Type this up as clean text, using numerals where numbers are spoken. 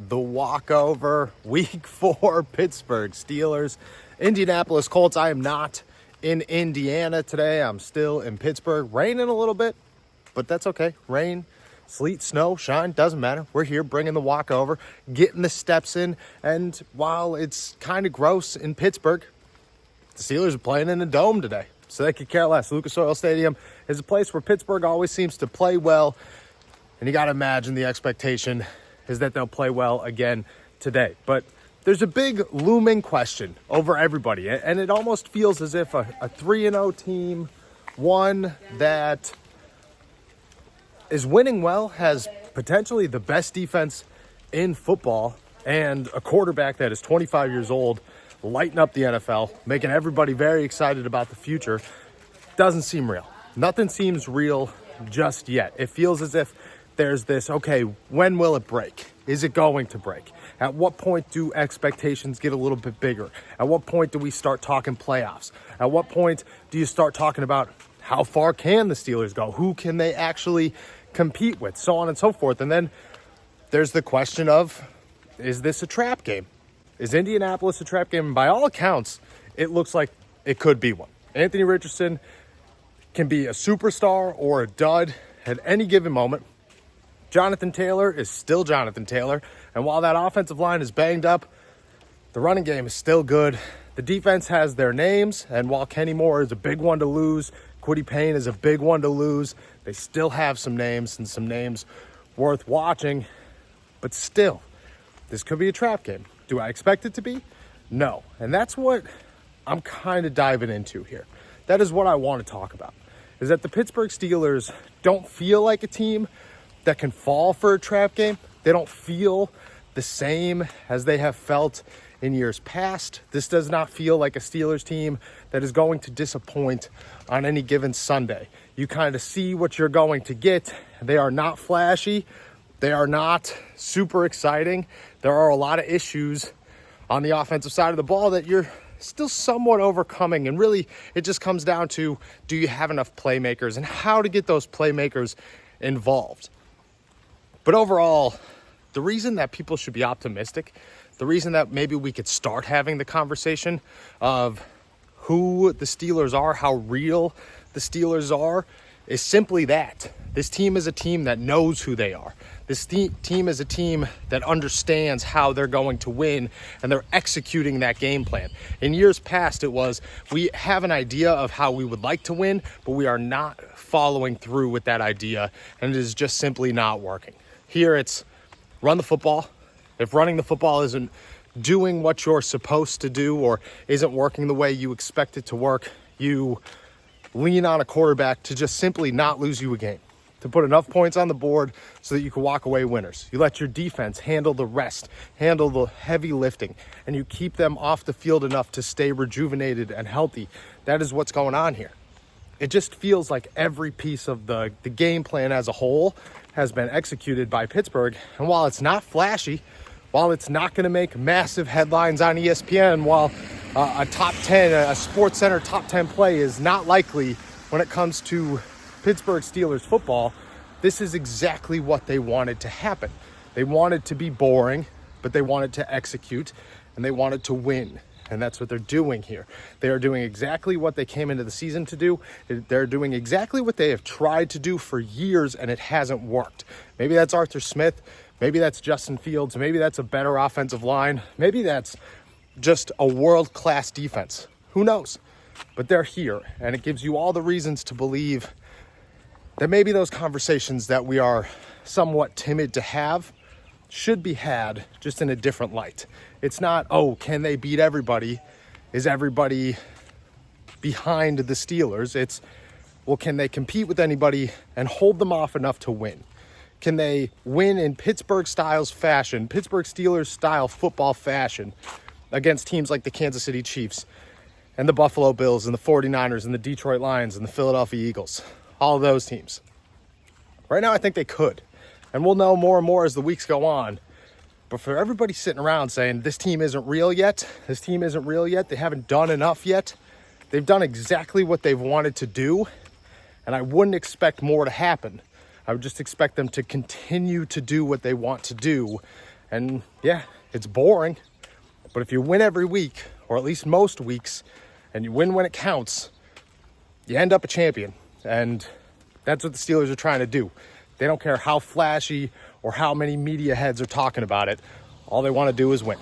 the walkover. Week 4, Pittsburgh Steelers, Indianapolis Colts. I am not in Indiana today. I'm still in Pittsburgh. Raining a little bit, but that's okay. Rain, sleet, snow, shine, doesn't matter. We're here bringing the walkover, getting the steps in. And while it's kind of gross in Pittsburgh, the Steelers are playing in a dome today, so they could care less. Lucas Oil Stadium is a place where Pittsburgh always seems to play well. And you got to imagine the expectation is that they'll play well again today. But there's a big looming question over everybody. And it almost feels as if a 3-0 team, one that is winning well, has potentially the best defense in football, and a quarterback that is 25 years old, lighting up the NFL, making everybody very excited about the future, doesn't seem real. Nothing seems real just yet. It feels as if there's this, okay, when will it break? Is it going to break? At what point do expectations get a little bit bigger? At what point do we start talking playoffs? At what point do you start talking about how far can the Steelers go? Who can they actually compete with? So on and so forth. And then there's the question of, is this a trap game? Is Indianapolis a trap game? And by all accounts, it looks like it could be one. Anthony Richardson can be a superstar or a dud at any given moment. Jonathan Taylor is still Jonathan Taylor. And while that offensive line is banged up, the running game is still good. The defense has their names. And while Kenny Moore is a big one to lose, Kwity Paye is a big one to lose, they still have some names and some names worth watching. But still, this could be a trap game. Do I expect it to be? No. And that's what I'm kind of diving into here. That is what I want to talk about, is that the Pittsburgh Steelers don't feel like a team that can fall for a trap game. They don't feel the same as they have felt in years past. This does not feel like a Steelers team that is going to disappoint on any given Sunday. You kind of see what you're going to get. They are not flashy. They are not super exciting. There are a lot of issues on the offensive side of the ball that you're still somewhat overcoming. And really, it just comes down to, do you have enough playmakers and how to get those playmakers involved? But overall, the reason that people should be optimistic, the reason that maybe we could start having the conversation of who the Steelers are, how real the Steelers are, is simply that. This team is a team that knows who they are. This team is a team that understands how they're going to win, and they're executing that game plan. In years past, it was, we have an idea of how we would like to win, but we are not following through with that idea, and it is just simply not working. Here it's run the football. If running the football isn't doing what you're supposed to do or isn't working the way you expect it to work, you lean on a quarterback to just simply not lose you a game, to put enough points on the board so that you can walk away winners. You let your defense handle the rest, handle the heavy lifting, and you keep them off the field enough to stay rejuvenated and healthy. That is what's going on here. It just feels like every piece of the game plan as a whole has been executed by Pittsburgh. And while it's not flashy, while it's not going to make massive headlines on ESPN, while a top 10, a Sports Center top 10 play is not likely when it comes to Pittsburgh Steelers football, this is exactly what they wanted to happen. They wanted to be boring, but they wanted to execute, and they wanted to win. And that's what they're doing here. They are doing exactly what they came into the season to do. They're doing exactly what they have tried to do for years, and it hasn't worked. Maybe that's Arthur Smith. Maybe that's Justin Fields. Maybe that's a better offensive line. Maybe that's just a world-class defense. Who knows? But they're here, and it gives you all the reasons to believe that maybe those conversations that we are somewhat timid to have should be had just in a different light. It's not, oh, can they beat everybody? Is everybody behind the Steelers? It's, well, can they compete with anybody and hold them off enough to win? Can they win in Pittsburgh Steelers style football fashion against teams like the Kansas City Chiefs and the Buffalo Bills and the 49ers and the Detroit Lions and the Philadelphia Eagles? All of those teams. Right now, I think they could. And we'll know more and more as the weeks go on. But for everybody sitting around saying this team isn't real yet, they haven't done enough yet, they've done exactly what they've wanted to do, and I wouldn't expect more to happen. I would just expect them to continue to do what they want to do And yeah, it's boring. But if you win every week, or at least most weeks, and you win when it counts, you end up a champion. And that's what the Steelers are trying to do. They don't care how flashy or how many media heads are talking about it. All they want to do is win.